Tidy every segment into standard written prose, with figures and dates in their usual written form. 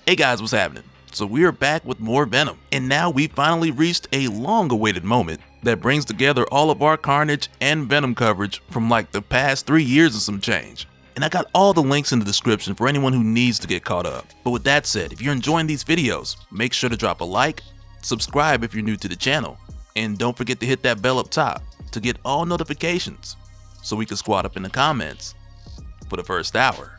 Hey guys, what's happening? So we are back with more Venom, and now we finally reached a long-awaited moment that brings together all of our Carnage and Venom coverage from like the past 3 years and some change. And I got all the links in the description for anyone who needs to get caught up. But with that said, if you're enjoying these videos, make sure to drop a like, subscribe if you're new to the channel, and don't forget to hit that bell up top to get all notifications so we can squad up in the comments for the first hour.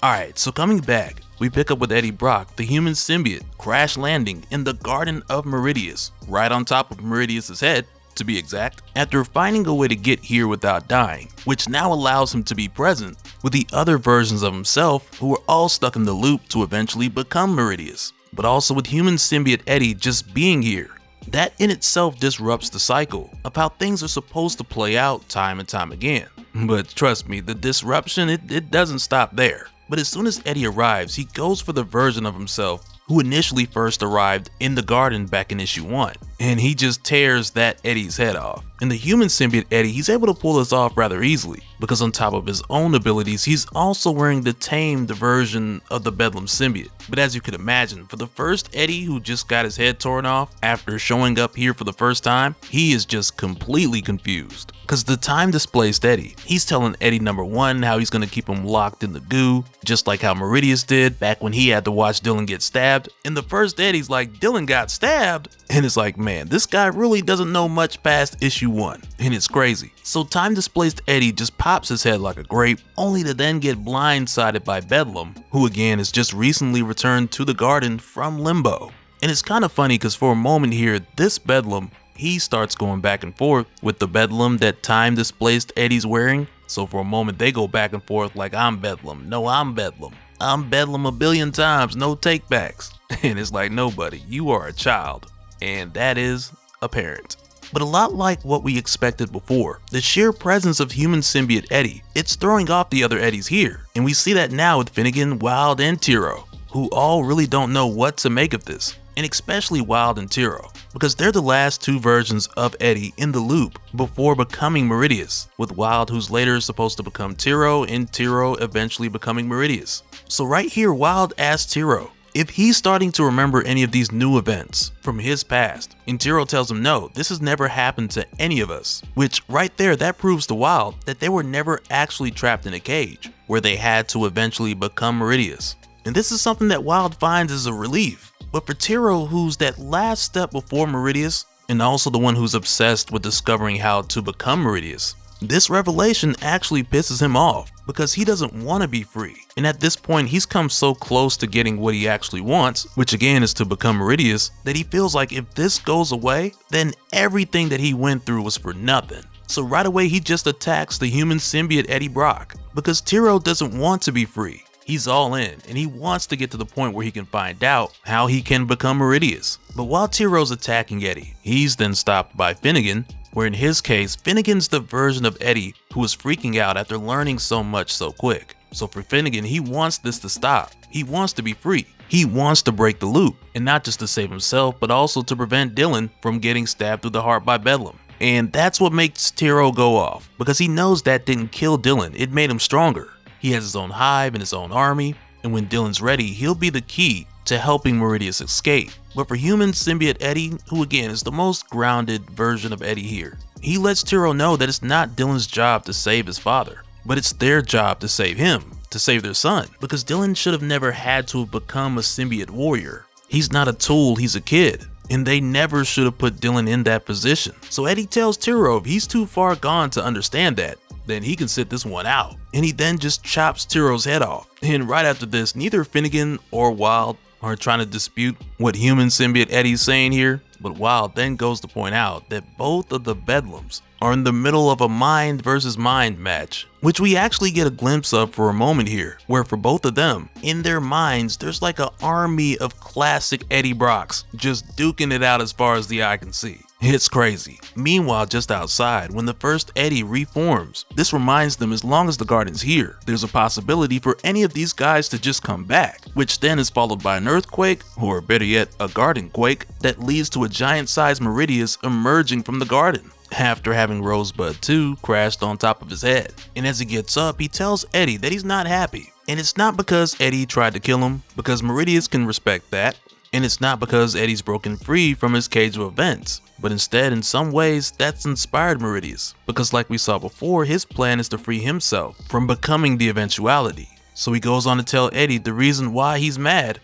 Alright, so coming back, we pick up with Eddie Brock, the human symbiote, crash landing in the Garden of Meridius, right on top of Meridius' head, to be exact, after finding a way to get here without dying, which now allows him to be present with the other versions of himself who are all stuck in the loop to eventually become Meridius, but also with human symbiote Eddie just being here. That in itself disrupts the cycle of how things are supposed to play out time and time again. But trust me, the disruption, it doesn't stop there. But as soon as Eddie arrives, he goes for the version of himself who initially first arrived in the garden back in issue 1, and he just tears that Eddie's head off. And the human symbiote Eddie, he's able to pull this off rather easily, because on top of his own abilities, he's also wearing the tamed version of the Bedlam symbiote. But as you could imagine, for the first Eddie who just got his head torn off after showing up here for the first time, he is just completely confused. Cause the time displaced Eddie, he's telling Eddie number 1 how he's gonna keep him locked in the goo, just like how Meridius did back when he had to watch Dylan get stabbed. And the first Eddie's like, Dylan got stabbed? And it's like, man, this guy really doesn't know much past issue 1, and it's crazy. So time displaced Eddie just pops his head like a grape, only to then get blindsided by Bedlam, who again is just recently returned to the garden from limbo. And it's kind of funny because for a moment here, this Bedlam, he starts going back and forth with the Bedlam that time displaced Eddie's wearing. So for a moment they go back and forth like, I'm Bedlam, no I'm Bedlam, I'm Bedlam a billion times, no takebacks. And it's like, nobody, you are a child, and that is apparent. But a lot like what we expected before, the sheer presence of human symbiote Eddie, it's throwing off the other Eddies here. And we see that now with Finnegan, Wild, and Tiro, who all really don't know what to make of this. And especially Wild and Tiro, because they're the last 2 versions of Eddie in the loop before becoming Meridius, with Wild who's later supposed to become Tiro, and Tiro eventually becoming Meridius. So right here, Wild asks Tiro if he's starting to remember any of these new events from his past, and Tiro tells him no, this has never happened to any of us, which right there, that proves to Wild that they were never actually trapped in a cage where they had to eventually become Meridius. And this is something that Wild finds as a relief. But for Tiro, who's that last step before Meridius, and also the one who's obsessed with discovering how to become Meridius, this revelation actually pisses him off because he doesn't want to be free. And at this point, he's come so close to getting what he actually wants, which again is to become Meridius, that he feels like if this goes away, then everything that he went through was for nothing. So right away, he just attacks the human symbiote Eddie Brock because Tiro doesn't want to be free. He's all in, and he wants to get to the point where he can find out how he can become Meridius. But while Tiro's attacking Eddie, he's then stopped by Finnegan, where in his case, Finnegan's the version of Eddie who was freaking out after learning so much so quick. So for Finnegan, he wants this to stop. He wants to be free. He wants to break the loop, and not just to save himself, but also to prevent Dylan from getting stabbed through the heart by Bedlam. And that's what makes Tiro go off, because he knows that didn't kill Dylan, it made him stronger. He has his own hive and his own army, and when Dylan's ready, he'll be the key to helping Meridius escape. But for human symbiote Eddie, who again is the most grounded version of Eddie here, he lets Tiro know that it's not Dylan's job to save his father, but it's their job to save him, to save their son, because Dylan should have never had to have become a symbiote warrior. He's not a tool, he's a kid, and they never should have put Dylan in that position. So Eddie tells Tiro if he's too far gone to understand that, then he can sit this one out. And he then just chops Tiro's head off. And right after this, neither Finnegan or Wild are trying to dispute what human symbiote Eddie's saying here, but Wild then goes to point out that both of the Bedlams are in the middle of a mind versus mind match, which we actually get a glimpse of for a moment here, where for both of them, in their minds, there's like an army of classic Eddie Brocks just duking it out as far as the eye can see. It's crazy. Meanwhile, just outside, when the first Eddie reforms, this reminds them as long as the garden's here, there's a possibility for any of these guys to just come back, which then is followed by an earthquake, or better yet, a garden quake, that leads to a giant-sized Meridius emerging from the garden, after having Rosebud 2 crashed on top of his head. And as he gets up, he tells Eddie that he's not happy, And it's not because Eddie tried to kill him, because Meridius can respect that. And it's not because Eddie's broken free from his cage of events, but instead in some ways that's inspired Meridius, because like we saw before, his plan is to free himself from becoming the eventuality. So he goes on to tell Eddie the reason why he's mad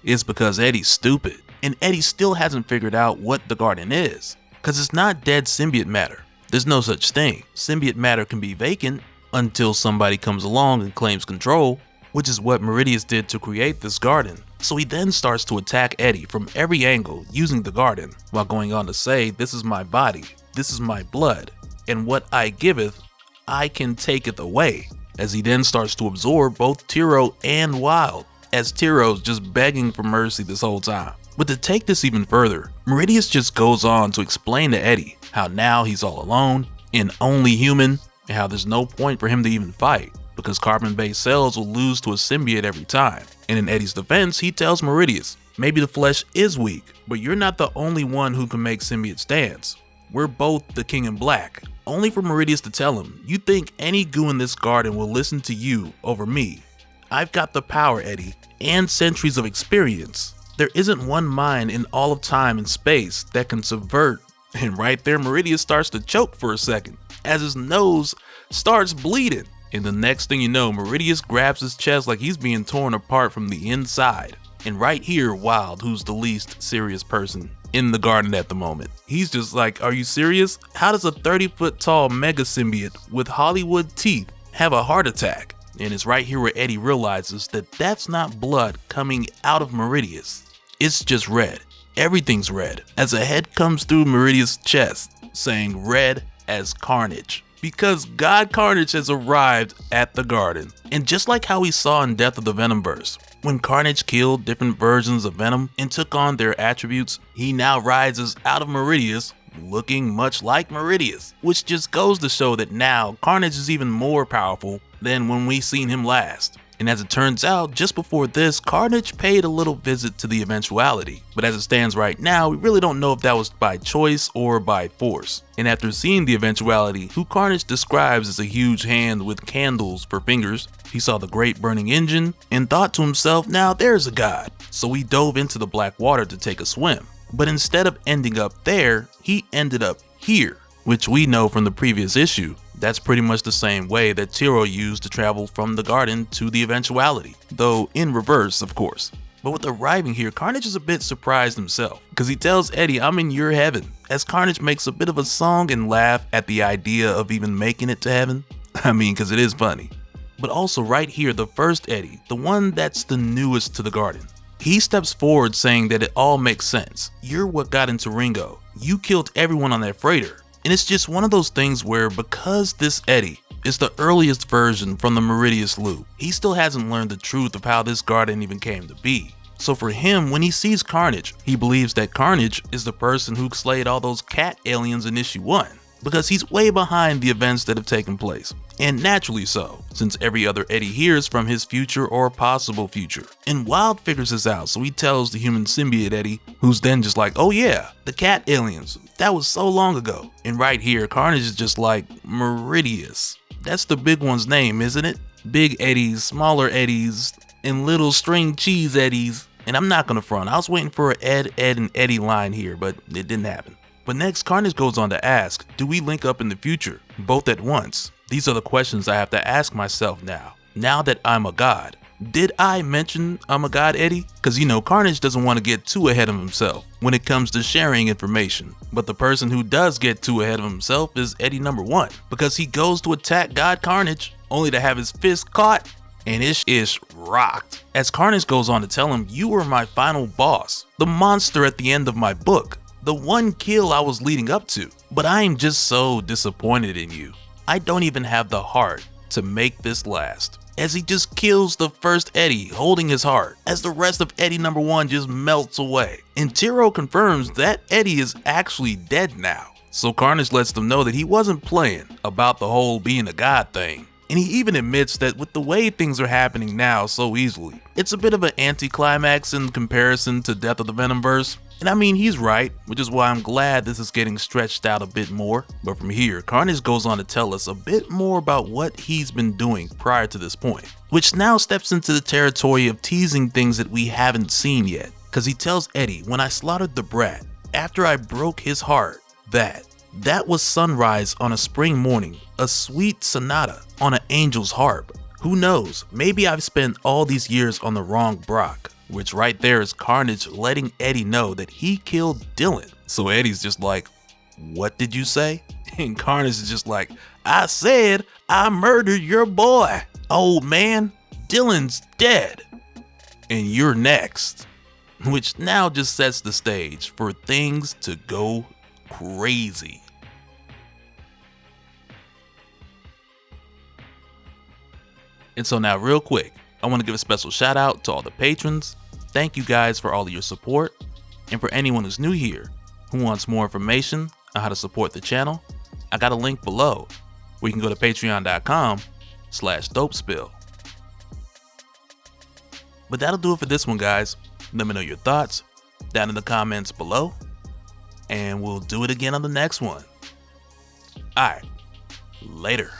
is because Eddie's stupid, and Eddie still hasn't figured out what the Guardian is, because it's not dead symbiote matter. There's no such thing. Symbiote matter can be vacant until somebody comes along and claims control, which is what Meridius did to create this Guardian. So he then starts to attack Eddie from every angle using the Guardian, while going on to say, "This is my body, this is my blood, and what I giveth, I can taketh away," as he then starts to absorb both Tiro and Wild, as Tiro's just begging for mercy this whole time. But to take this even further, Meridius just goes on to explain to Eddie how now he's all alone and only human, and how there's no point for him to even fight, because carbon-based cells will lose to a symbiote every time. And in Eddie's defense, he tells Meridius, maybe the flesh is weak, but you're not the only one who can make symbiote stands. We're both the king in black. Only for Meridius to tell him, you think any goo in this garden will listen to you over me? I've got the power, Eddie, and centuries of experience. There isn't one mind in all of time and space that can subvert. And right there, Meridius starts to choke for a second, as his nose starts bleeding. And the next thing you know, Meridius grabs his chest like he's being torn apart from the inside. And right here, Wild, who's the least serious person in the garden at the moment, he's just like, are you serious? How does a 30-foot tall mega symbiote with Hollywood teeth have a heart attack? And it's right here where Eddie realizes that that's not blood coming out of Meridius. It's just red. Everything's red, as a head comes through Meridius' chest, saying red as Carnage. Because God Carnage has arrived at the garden. And just like how we saw in Death of the Venomverse, when Carnage killed different versions of Venom and took on their attributes, he now rises out of Meridius looking much like Meridius, which just goes to show that now Carnage is even more powerful than when we seen him last. And as it turns out, just before this, Carnage paid a little visit to the eventuality. But as it stands right now, we really don't know if that was by choice or by force. And after seeing the eventuality, who Carnage describes as a huge hand with candles for fingers, he saw the great burning engine and thought to himself, now there's a god. So he dove into the black water to take a swim. But instead of ending up there, he ended up here, which we know from the previous issue. That's pretty much the same way that Tiro used to travel from the garden to the eventuality, though in reverse, of course. But with arriving here, Carnage is a bit surprised himself, because he tells Eddie, I'm in your heaven, as Carnage makes a bit of a song and laugh at the idea of even making it to heaven. I mean, because it is funny. But also right here, the first Eddie, the one that's the newest to the garden, he steps forward saying that it all makes sense. You're what got into Ringo. You killed everyone on that freighter. And it's just one of those things where, because this Eddie is the earliest version from the Meridius loop, he still hasn't learned the truth of how this garden even came to be. So for him, when he sees Carnage, he believes that Carnage is the person who slayed all those cat aliens in issue 1, because he's way behind the events that have taken place. And naturally so, since every other Eddie hears from his future or possible future. And Wild figures this out, so he tells the human symbiote Eddie, who's then just like, oh yeah, the cat aliens, that was so long ago. And right here, Carnage is just like, Meridius. That's the big one's name, isn't it? Big Eddies, smaller Eddies, and little string cheese Eddies. And I'm not gonna front, I was waiting for an Ed, and Eddie line here, but it didn't happen. But next, Carnage goes on to ask, do we link up in the future, both at once? These are the questions I have to ask myself now that I'm a god. Did I mention I'm a god, Eddie? Because you know, Carnage doesn't want to get too ahead of himself when it comes to sharing information. But the person who does get too ahead of himself is Eddie number 1, because he goes to attack God Carnage, only to have his fist caught and Ish rocked. As Carnage goes on to tell him, you were my final boss, the monster at the end of my book, the one kill I was leading up to. But I am just so disappointed in you. I don't even have the heart to make this last. As he just kills the first Eddie holding his heart, as the rest of Eddie number 1 just melts away. And Tiro confirms that Eddie is actually dead now. So Carnage lets them know that he wasn't playing about the whole being a god thing. And he even admits that with the way things are happening now so easily, it's a bit of an anticlimax in comparison to Death of the Venomverse. And I mean, he's right, which is why I'm glad this is getting stretched out a bit more. But from here, Carnage goes on to tell us a bit more about what he's been doing prior to this point, which now steps into the territory of teasing things that we haven't seen yet. Cause he tells Eddie, when I slaughtered the brat, after I broke his heart, that was sunrise on a spring morning, a sweet sonata on an angel's harp. Who knows, maybe I've spent all these years on the wrong Brock. Which right there is Carnage letting Eddie know that he killed Dylan. So Eddie's just like, what did you say? And Carnage is just like, I said I murdered your boy. Old man, Dylan's dead. And you're next. Which now just sets the stage for things to go crazy. And so now real quick, I want to give a special shout out to all the patrons. Thank you guys for all of your support. And for anyone who's new here, who wants more information on how to support the channel, I got a link below where you can go to patreon.com/Dopespill. But that'll do it for this one, guys. Let me know your thoughts down in the comments below, and we'll do it again on the next one. Alright, later.